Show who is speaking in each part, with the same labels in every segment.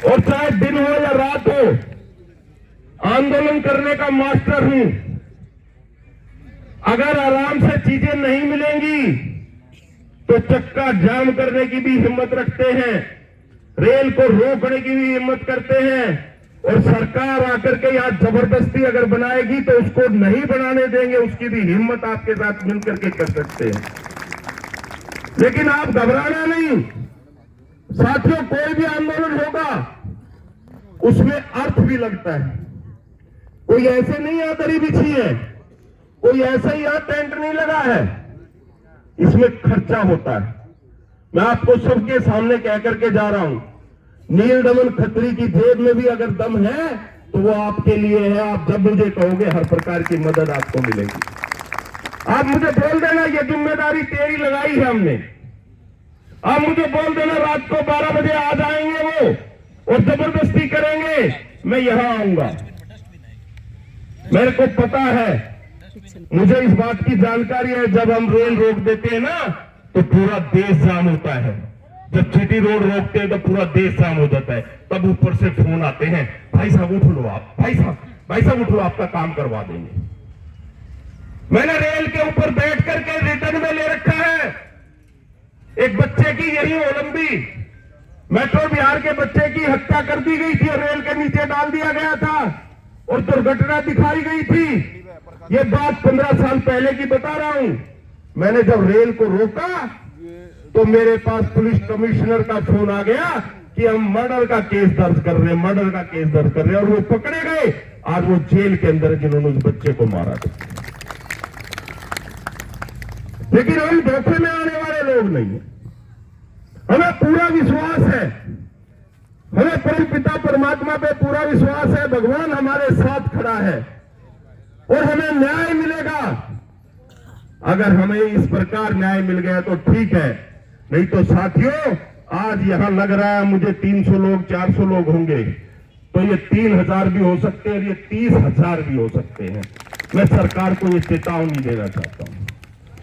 Speaker 1: और चाहे दिन हो या रात हो, आंदोलन करने का मास्टर हूं। अगर आराम से चीजें नहीं मिलेंगी तो चक्का जाम करने की भी हिम्मत रखते हैं, रेल को रोकने की भी हिम्मत करते हैं, और सरकार आकर के यहां जबरदस्ती अगर बनाएगी तो उसको नहीं बनाने देंगे, उसकी भी हिम्मत आपके साथ मिलकर के कर सकते हैं। लेकिन आप घबराना नहीं साथियों, कोई भी आंदोलन होगा उसमें अर्थ भी लगता है। कोई ऐसे नहीं यहां दरी बिछी है, कोई ऐसे ही यहां टेंट नहीं लगा है, इसमें खर्चा होता है। मैं आपको सबके सामने कह करके जा रहा हूं, नील दमन खत्री की जेब में भी अगर दम है तो वो आपके लिए है। आप जब मुझे कहोगे हर प्रकार की मदद आपको मिलेगी। आप मुझे बोल देना ये जिम्मेदारी तेरी लगाई है हमने। आप मुझे बोल देना रात को 12 बजे आ जाएंगे वो और जबरदस्ती करेंगे, मैं यहां आऊंगा। मेरे को पता है, मुझे इस बात की जानकारी है, जब हम रेल रोक देते हैं ना तो पूरा देश जाम होता है। जब जीटी रोड रोकते हैं तो पूरा देश जाम हो जाता है। तब ऊपर से फोन आते हैं, भाई साहब उठ लो आप, भाई साहब उठ लो, आपका काम करवा देंगे। मैंने रेल के ऊपर बैठ करके रिटर्न में ले रखा है एक बच्चे की, यही ओलंबी मेट्रो बिहार के बच्चे की हत्या कर दी गई थी और रेल के नीचे डाल दिया गया था और दुर्घटना दिखाई गई थी। ये बात 15 साल पहले की बता रहा हूं। मैंने जब रेल को रोका तो मेरे पास पुलिस कमिश्नर का फोन आ गया कि हम मर्डर का केस दर्ज कर रहे हैं, मर्डर का केस दर्ज कर रहे हैं, और वो पकड़े गए। आज वो जेल के अंदर जिन्होंने उस बच्चे को मारा था। लेकिन हम धोखे में आने वाले लोग नहीं है। हमें पूरा विश्वास है, हमें परम पिता परमात्मा पे पूरा विश्वास है, भगवान हमारे साथ खड़ा है और हमें न्याय मिलेगा। अगर हमें इस प्रकार न्याय मिल गया तो ठीक है, नहीं तो साथियों आज यहां लग रहा है मुझे 300 लोग 400 लोग होंगे, तो ये 3000 भी हो सकते हैं और ये 30,000 भी हो सकते हैं। मैं सरकार को ये चेतावनी देना चाहता हूं।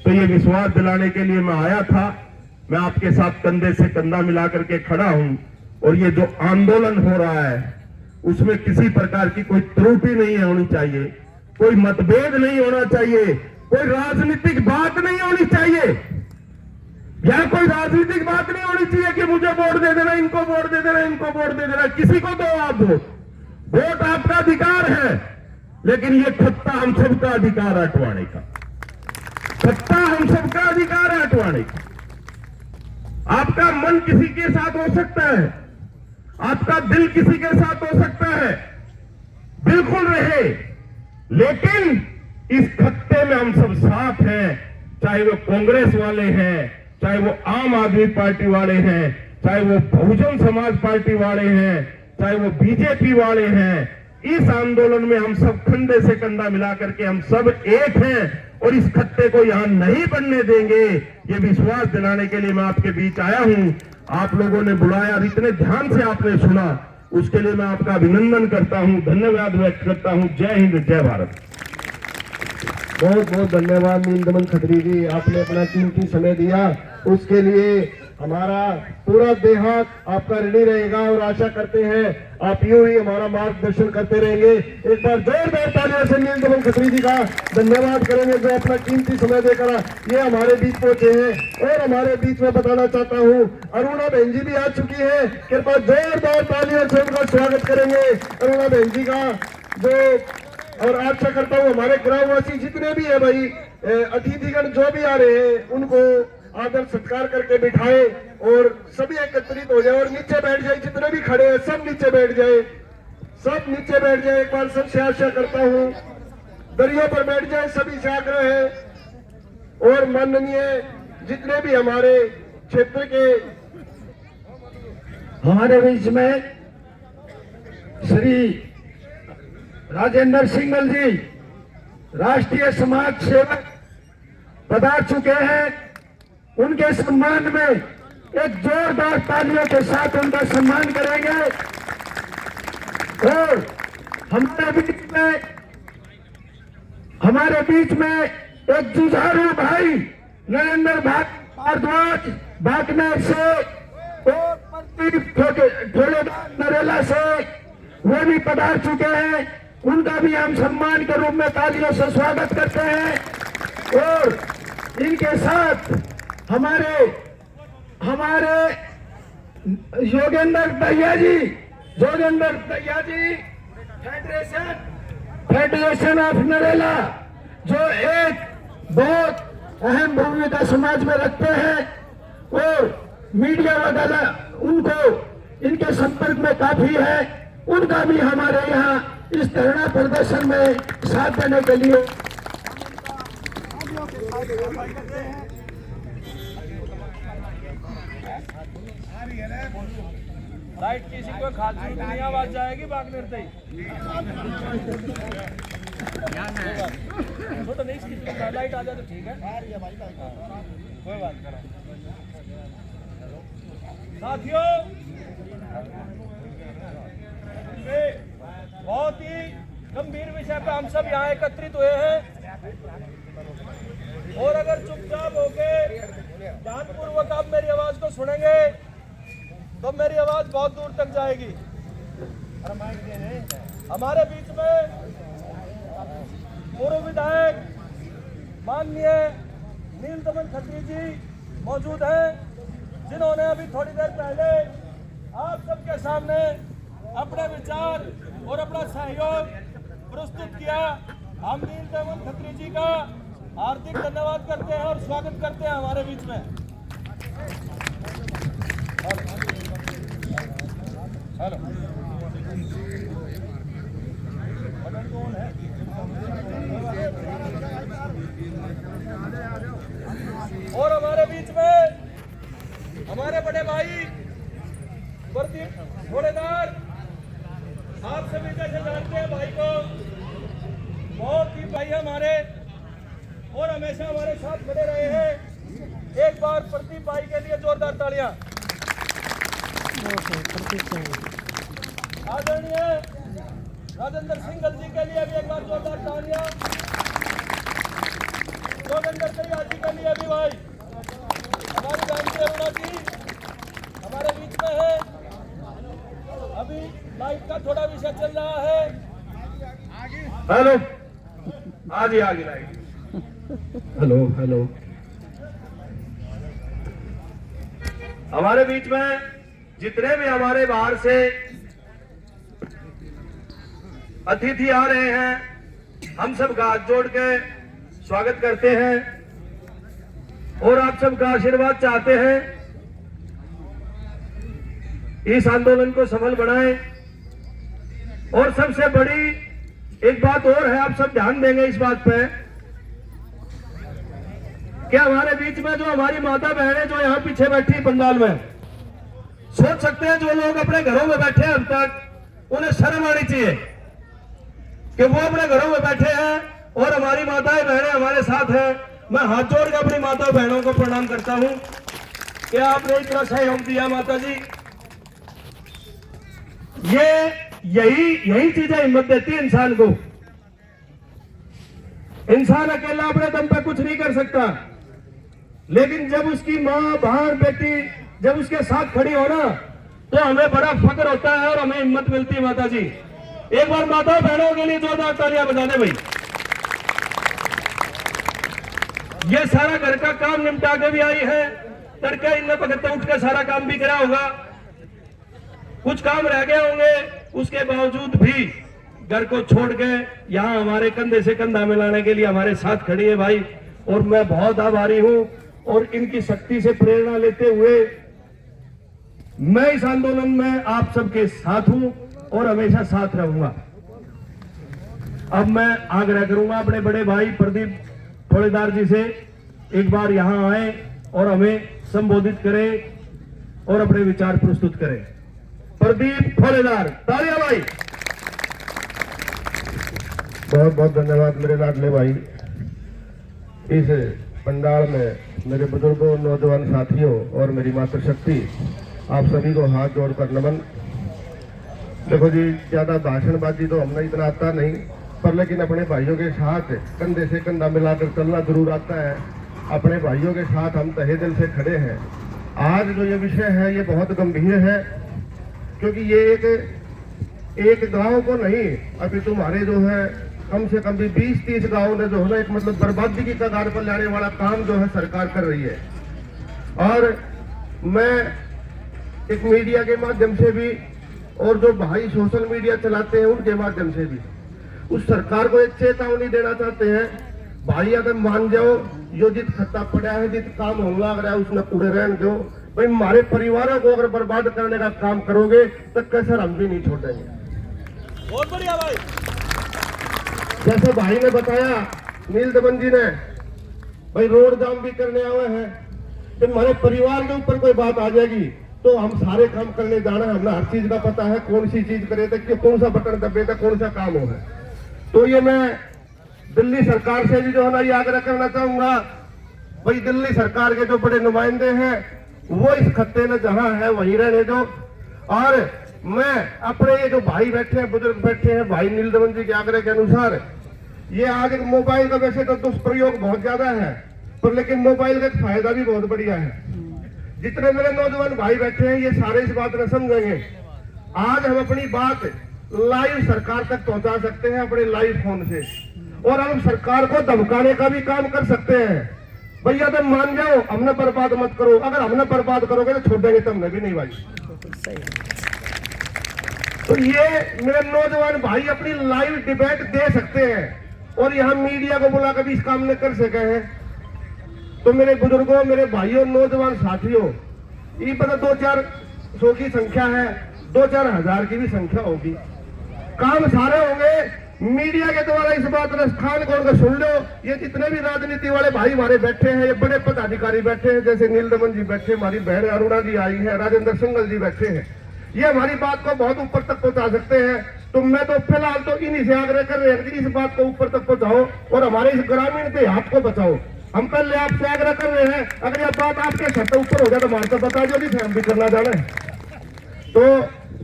Speaker 1: तो ये विश्वास दिलाने के लिए मैं आया था। मैं आपके साथ कंधे से कंधा मिला करके खड़ा हूं और ये जो आंदोलन हो रहा है उसमें किसी प्रकार की कोई त्रुटि नहीं होनी चाहिए, कोई मतभेद नहीं होना चाहिए, कोई राजनीतिक बात नहीं होनी चाहिए। यह कोई राजनीतिक बात नहीं होनी चाहिए कि मुझे वोट दे देना, इनको वोट दे देना, इनको वोट दे देना। किसी को दो आप वोट आपका अधिकार है, लेकिन ये खत्ता हम सबका अधिकार है हटवाने का। खत्ता हम सबका अधिकार है हटवाने का। आपका मन किसी के साथ हो सकता है, आपका दिल किसी के साथ हो सकता है, बिल्कुल रहे, लेकिन इस खत्ते में हम सब साथ हैं। चाहे वो कांग्रेस वाले हैं, चाहे वो आम आदमी पार्टी वाले हैं, चाहे वो बहुजन समाज पार्टी वाले हैं, चाहे वो बीजेपी वाले हैं। इस आंदोलन में हम सब कंधे से कंधा मिला करके हम सब एक हैं और इस खत्ते को यहां नहीं बनने देंगे। ये विश्वास दिलाने के लिए मैं आपके बीच आया हूं। आप लोगों ने बुलाया और इतने ध्यान से आपने सुना, उसके लिए मैं आपका अभिनंदन करता हूं, धन्यवाद व्यक्त करता हूं। जय हिंद, जय भारत।
Speaker 2: बहुत बहुत धन्यवाद नील दमन खत्री जी, आपने अपना कीमती समय दिया, उसके लिए हमारा पूरा देहात आपका ऋणी रहेगा और आशा करते हैं आप यूं ही हमारा मार्गदर्शन करते रहेंगे। एक बार जोरदार तालियों से नील दमन खत्री जी का धन्यवाद करेंगे जो अपना कीमती समय देकर ये हमारे बीच पहुंचे हैं। और हमारे बीच में बताना चाहता हूं अरुणा बहन जी भी आ चुकी है, कृपया जोरदार तालियों से उनका स्वागत करेंगे अरुणा बहन जी का। जो और आशा करता हूँ हमारे ग्रामवासी जितने भी है भाई, अतिथिगण जो भी आ रहे हैं उनको आदर सत्कार करके बिठाए और सभी एकत्रित हो जाए और नीचे बैठ जाए। जितने भी खड़े हैं सब नीचे बैठ जाए, सब नीचे बैठ जाए। एक बार सबसे आशा करता हूँ दरियों पर बैठ जाए, सभी से आग्रह है। और माननीय जितने भी हमारे क्षेत्र के हमारे बीच में श्री राजेंद्र सिंघल जी राष्ट्रीय समाज सेवक पधार चुके हैं, उनके सम्मान में एक जोरदार तालियों के साथ उनका सम्मान करेंगे। और हमारे बीच में एक जुझारू भाई नरेंद्र भारद्वाज बागनेर से और प्रदीप ठोलेदार
Speaker 3: नरेला से वो भी पधार चुके हैं, उनका भी हम सम्मान के रूप में तालियों से स्वागत करते हैं। और इनके साथ हमारे योगेंद्र दहिया जी फेडरेशन ऑफ नरेला, जो एक बहुत अहम भूमिका समाज में रखते हैं और मीडिया वगैरह उनको इनके संपर्क में काफी है, उनका भी हमारे यहाँ इस धरना प्रदर्शन में साथ देने के लिए
Speaker 4: राइट। किसी को खालसी नहीं आवाज जाएगी बाग निर्ते तो नहीं, लाइट आ जाए तो ठीक है, कोई बात नहीं। साथियों, बहुत ही गंभीर विषय पे हम सब यहाँ एकत्रित हुए हैं और अगर चुपचाप होके ध्यानपूर्वक आप मेरी आवाज को सुनेंगे तो मेरी आवाज बहुत दूर तक जाएगी। हमारे बीच में पूर्व विधायक माननीय नीलदमन खत्री जी मौजूद हैं, जिन्होंने अभी थोड़ी देर पहले आप सबके सामने अपने विचार और अपना सहयोग प्रस्तुत किया। हम नीलदमन खत्री जी का हार्दिक धन्यवाद करते हैं और स्वागत करते हैं हमारे बीच में। हेलो, और हमारे बीच में हमारे बड़े भाई प्रदीप घोड़ेदार, आप सभी जैसे जानते हैं भाई को, बहुत ही भाई हमारे और हमेशा हमारे साथ खड़े रहे हैं। एक बार प्रदीप भाई के लिए जोरदार तालियां। आदरणीय राजेंद्र सिंह जी के लिए भी एक बार जोरदार तालियां। जोगेंद्र दहिया जी के लिए भी भाई। हमारी जानकी अरुणा जी हमारे बीच में है। अभी लाइट का थोड़ा विषय चल रहा है।
Speaker 1: हेलो, आगे लाइट। हेलो। हमारे बीच में जितने भी हमारे बाहर से अतिथि आ रहे हैं, हम सब का हाथ जोड़ के स्वागत करते हैं और आप सबका आशीर्वाद चाहते हैं। इस आंदोलन को सफल बनाएं। और सबसे बड़ी एक बात और है, आप सब ध्यान देंगे इस बात पे कि हमारे बीच में जो हमारी माता बहनें जो यहाँ पीछे बैठी पंडाल में, सोच सकते हैं जो लोग अपने घरों में बैठे हैं अब तक, उन्हें शर्म आनी चाहिए कि वो अपने घरों में बैठे हैं और हमारी माताएं बहनें हमारे साथ हैं। मैं हाथ जोड़ के अपनी माता बहनों को प्रणाम करता हूं कि आपने इतना सहयोग दिया माता जी। यही चीजें हिम्मत देती है इंसान को। इंसान अकेला अपने दम पे कुछ नहीं कर सकता, लेकिन जब उसकी माँ, बहन, बेटी जब उसके साथ खड़ी हो ना, तो हमें बड़ा फक्र होता है और हमें हिम्मत मिलती है। माता जी, एक बार माता बहनों के लिए जोरदार तालियां बजा दे भाई। ये सारा घर का काम निपटा के भी आई है, तड़के इनने पकड़ते उठ के सारा काम भी करा होगा, कुछ काम रह गए होंगे, उसके बावजूद भी घर को छोड़ के यहाँ हमारे कंधे से कंधा मिलाने के लिए हमारे साथ खड़ी है भाई। और मैं बहुत आभारी हूं और इनकी शक्ति से प्रेरणा लेते हुए मैं इस आंदोलन में आप सबके साथ हूं और हमेशा साथ रहूंगा। अब मैं आग्रह करूंगा अपने बड़े भाई प्रदीप घोड़ेदार जी से, एक बार यहां आए और हमें संबोधित करें और अपने विचार प्रस्तुत करें। प्रदीप घोड़ेदार, तालियां भाई।
Speaker 2: बहुत बहुत धन्यवाद मेरे लाडले भाई। इस पंडाल में मेरे बुजुर्गों, नौजवान साथियों और मेरी मातृशक्ति, आप सभी को हाथ जोड़कर नमन। देखो जी, ज्यादा भाषणबाजी तो हमने इतना आता नहीं, पर लेकिन अपने भाइयों के साथ कंधे से कंधा मिलाकर चलना जरूर आता है। अपने भाइयों के साथ हम तहे दिल से खड़े हैं। आज जो ये विषय है ये बहुत गंभीर है। क्योंकि ये एक गांव को नहीं, अभी तुम्हारे जो है कम से कम भी 20-30 गांव ने जो है ना एक मतलब बर्बादी की कगार पर लाने वाला काम जो है सरकार कर रही है। और मैं एक मीडिया के माध्यम से भी और जो भाई सोशल मीडिया चलाते हैं उनके माध्यम से भी उस सरकार को एक चेतावनी देना चाहते हैं, भाई अगर मान जाओ जो जित खत्ता पड़ा है, जित काम होने लग रहा है उसमें पूरे रहने दो भाई। हमारे परिवारों को अगर बर्बाद करने का काम करोगे तो कैसे हम भी नहीं छोड़ेंगे।
Speaker 4: बहुत बढ़िया भाई।
Speaker 2: जैसे भाई ने बताया, नील दमन जी ने, भाई रोड जाम भी करने आए हैं, तो हमारे परिवार के ऊपर कोई बात आ जाएगी तो हम सारे काम करने जाना है, हमें हर चीज का पता है, कौन सी चीज करे तो कौन सा बटन दबे तो कौन सा काम हो है। तो ये मैं दिल्ली सरकार से भी जो है ना ये आग्रह करना चाहूंगा, भाई दिल्ली सरकार के जो बड़े नुमाइंदे हैं वो इस खत्ते में जहां है वहीं रहने दो। और मैं अपने ये जो भाई बैठे हैं, बुजुर्ग बैठे हैं, भाई नील दमन जी के आग्रह के अनुसार, ये आज एक मोबाइल का वैसे तो दुष्प्रयोग बहुत ज्यादा है, पर लेकिन मोबाइल का एक फायदा भी बहुत बढ़िया है। जितने मेरे नौजवान भाई बैठे हैं ये सारे इस बात में समझेंगे। आज हम अपनी बात लाइव सरकार तक पहुंचा सकते हैं अपने लाइव फोन से, और हम सरकार को धमकाने का भी काम कर सकते हैं। भैया तुम मान जाओ, हमने बर्बाद मत करो, अगर हमने बर्बाद करोगे तो छोड़ेंगे तो हमने भी नहीं भाई। तो ये मेरे नौजवान भाई अपनी लाइव डिबेट दे सकते हैं, और यहाँ मीडिया को बुला कभी इस काम में कर सके हैं। तो मेरे बुजुर्गों, मेरे भाइयों, नौजवान साथियों, ये पता 2-400 की संख्या है, 2-4 हजार की भी संख्या होगी, काम सारे होंगे। मीडिया के द्वारा इस बात में स्थान को सुन लो। ये जितने भी राजनीति वाले भाई हमारे बैठे हैं, ये बड़े पदाधिकारी बैठे हैं, जैसे नील दमन जी बैठे, हमारी बहन अरुणा जी आई है, राजेंद्र सिंगल जी बैठे हैं, ये हमारी बात को बहुत ऊपर तक पहुंचा सकते हैं। तो मैं तो फिलहाल तो इन्हीं से आग्रह कर रहे हैं कि इस बात को ऊपर तक पहुंचाओ और हमारे इस ग्रामीण देहात को बचाओ। हम पहले आपसे आग्रह कर रहे हैं, अगर यह बात आपके सर से ऊपर हो जाए तो हमारे को बता दो, नहीं हम भी करना जाना है। तो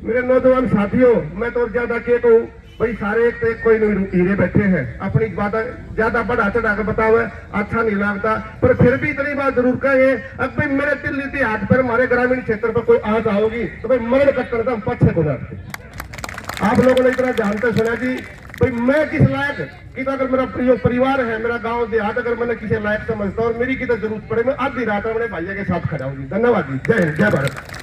Speaker 2: मेरे नौजवान साथियों, मैं तो ज्यादा क्या कहूँ भाई, सारे एक तो एक कोई हीरे बैठे हैं, अपनी बात ज्यादा बढ़ा चढ़ा कर बताओ अच्छा नहीं लगता, पर फिर भी इतनी बात जरूर कहेंगे, अब भाई मेरे दिल्ली के हाथ पर हमारे ग्रामीण क्षेत्र पर कोई आज आओगी तो भाई मरण कट्टर तो हम पछे को जाते। आप लोगों ने इतना जानते सुना जी, भाई मैं किस लायक कि अगर मेरा परिवार है, मेरा गांव देहात, अगर मैंने किसी लायक समझता और मेरी कितना जरूरत पड़े मैं आधी रात अपने भाइयों के साथ खड़ा हूँ। धन्यवाद जी, जय हिंद, जय भारत।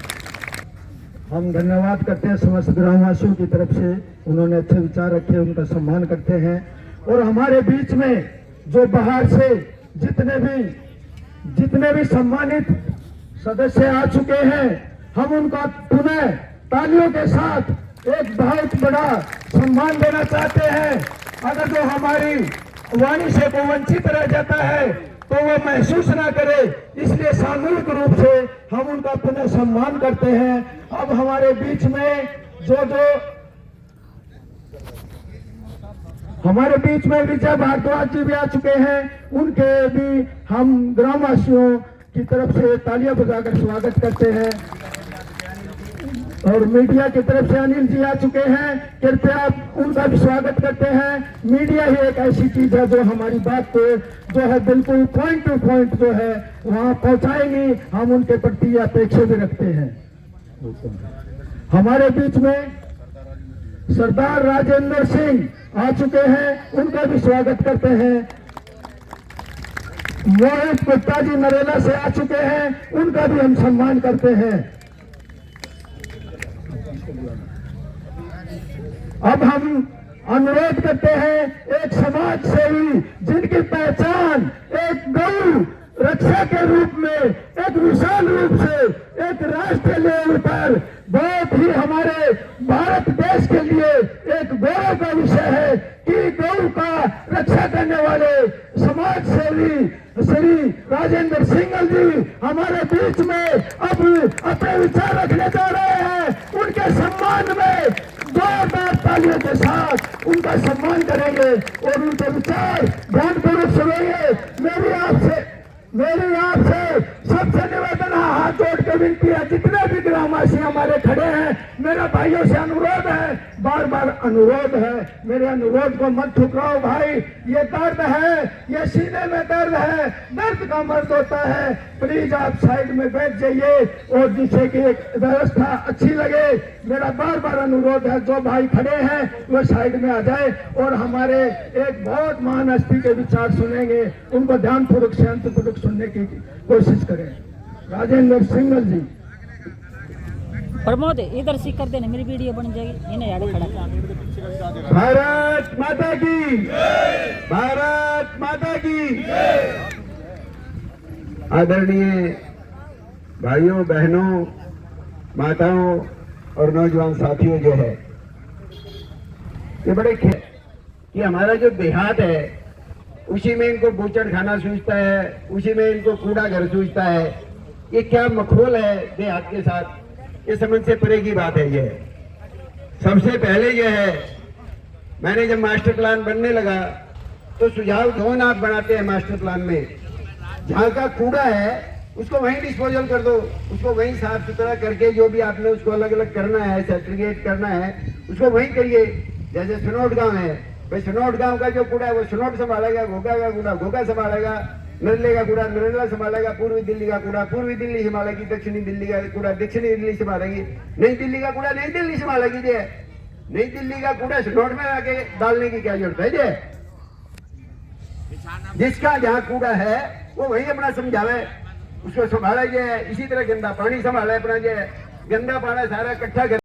Speaker 3: हम धन्यवाद करते हैं समस्त ग्रामवासियों की तरफ से, उन्होंने अच्छे विचार रखे, उनका सम्मान करते हैं। और हमारे बीच में जो बाहर से जितने भी सम्मानित सदस्य आ चुके हैं, हम उनका पुनः तालियों के साथ एक बहुत बड़ा सम्मान देना चाहते हैं। अगर जो हमारी वाणी से को वंचित रह जाता है तो वो महसूस ना करे, इसलिए सामूहिक रूप से हम उनका पुनः सम्मान करते हैं। अब हमारे बीच में हमारे बीच में विजय भारद्वाज जी भी आ चुके हैं, उनके भी हम ग्रामवासियों की तरफ से तालियां बजाकर स्वागत करते हैं। और मीडिया की तरफ से अनिल जी आ चुके हैं, कृपया उनका भी स्वागत करते हैं। मीडिया ही एक ऐसी चीज है जो हमारी बात को जो है बिल्कुल पॉइंट टू पॉइंट जो है वहां पहुंचाएंगी, हम उनके प्रति अपेक्षा भी रखते हैं। हमारे बीच में सरदार राजेंद्र सिंह आ चुके हैं, उनका भी स्वागत करते हैं। मोहित गुप्ता जी नरेला से आ चुके हैं, उनका भी हम सम्मान करते हैं। अब हम अनुरोध करते हैं एक समाज सेवी जिनकी पहचान एक गौ रक्षा के रूप में, एक विशाल रूप से, एक राष्ट्रीय लेवल पर बहुत ही हमारे भारत देश के लिए एक गौरव का विषय है कि गौ का रक्षा करने वाले समाज सेवी श्री राजेंद्र सिंगल जी हमारे बीच में अब अपने विचार रखने जा रहे हैं। उनके सम्मान में जोरदार तालियों के साथ उनका सम्मान करेंगे और उनके विचार ध्यानपूर्वक सुनेंगे। मेरी आपसे सबसे निवेदन है, हाथ जोड़ के विनती है, जितने भी ग्रामवासी हमारे हमारे खड़े हैं। मेरा भाइयों से अनुरोध है, बार बार अनुरोध है, मेरे अनुरोध को मत ठुकराओ भाई। ये दर्द है, ये सीने में दर्द है, दर्द का मर्द होता है। प्लीज आप साइड में बैठ जाइए और जिससे कि एक व्यवस्था अच्छी लगे। मेरा बार बार अनुरोध है, जो भाई खड़े हैं वो साइड में आ जाए और हमारे एक बहुत महान हस्ती के विचार सुनेंगे, उनको ध्यानपूर्वक से अंतपूर्वक सुनने की कोशिश करें। राजेंद्र सिंगल जी।
Speaker 5: प्रमोद इधर से कर देना, मेरी वीडियो बन जाएगी। इन्हें याद खड़ा कर।
Speaker 2: भारत माता की, भारत माता की। आदरणीय भाइयों बहनों, माताओं और नौजवान साथियों, जो है ये बड़े कि हमारा जो देहात है उसी में इनको बूचड़ खाना सूझता है, उसी में इनको कूड़ा घर सूझता है। ये क्या मखौल है देहात के साथ, ये समझ से परे की बात है। ये सबसे पहले ये है, मैंने जब मास्टर प्लान बनने लगा तो सुझाव जोन आप बनाते हैं मास्टर प्लान में, जहाँ का कूड़ा है उसको वहीं डिस्पोजल कर दो, उसको वहीं साफ सुथरा करके जो भी आपने उसको अलग अलग करना है, सेग्रीगेट करना है, उसको वहीं करिए। जैसे सनोट गांव है भाई, सनोट गांव का जो कूड़ा है वो सनोट संभालेगा, घोगा का कूड़ा घोगा संभालेगा, नरले का कूड़ा नरेला संभालेगा, पूर्वी दिल्ली का कूड़ा पूर्वी दिल्ली संभालेगी, दक्षिणी दिल्ली का कूड़ा दक्षिणी दिल्ली संभालेगी, नई दिल्ली का कूड़ा नई दिल्ली संभालेगी। नई दिल्ली का कूड़ा सनोट में आके डालने की क्या जरूरत है? जिसका जहाँ कूड़ा है वो वही अपना समझावे, उसको संभाला जाए। इसी तरह गंदा पानी संभाला अपना, जो गंदा पानी सारा इकट्ठा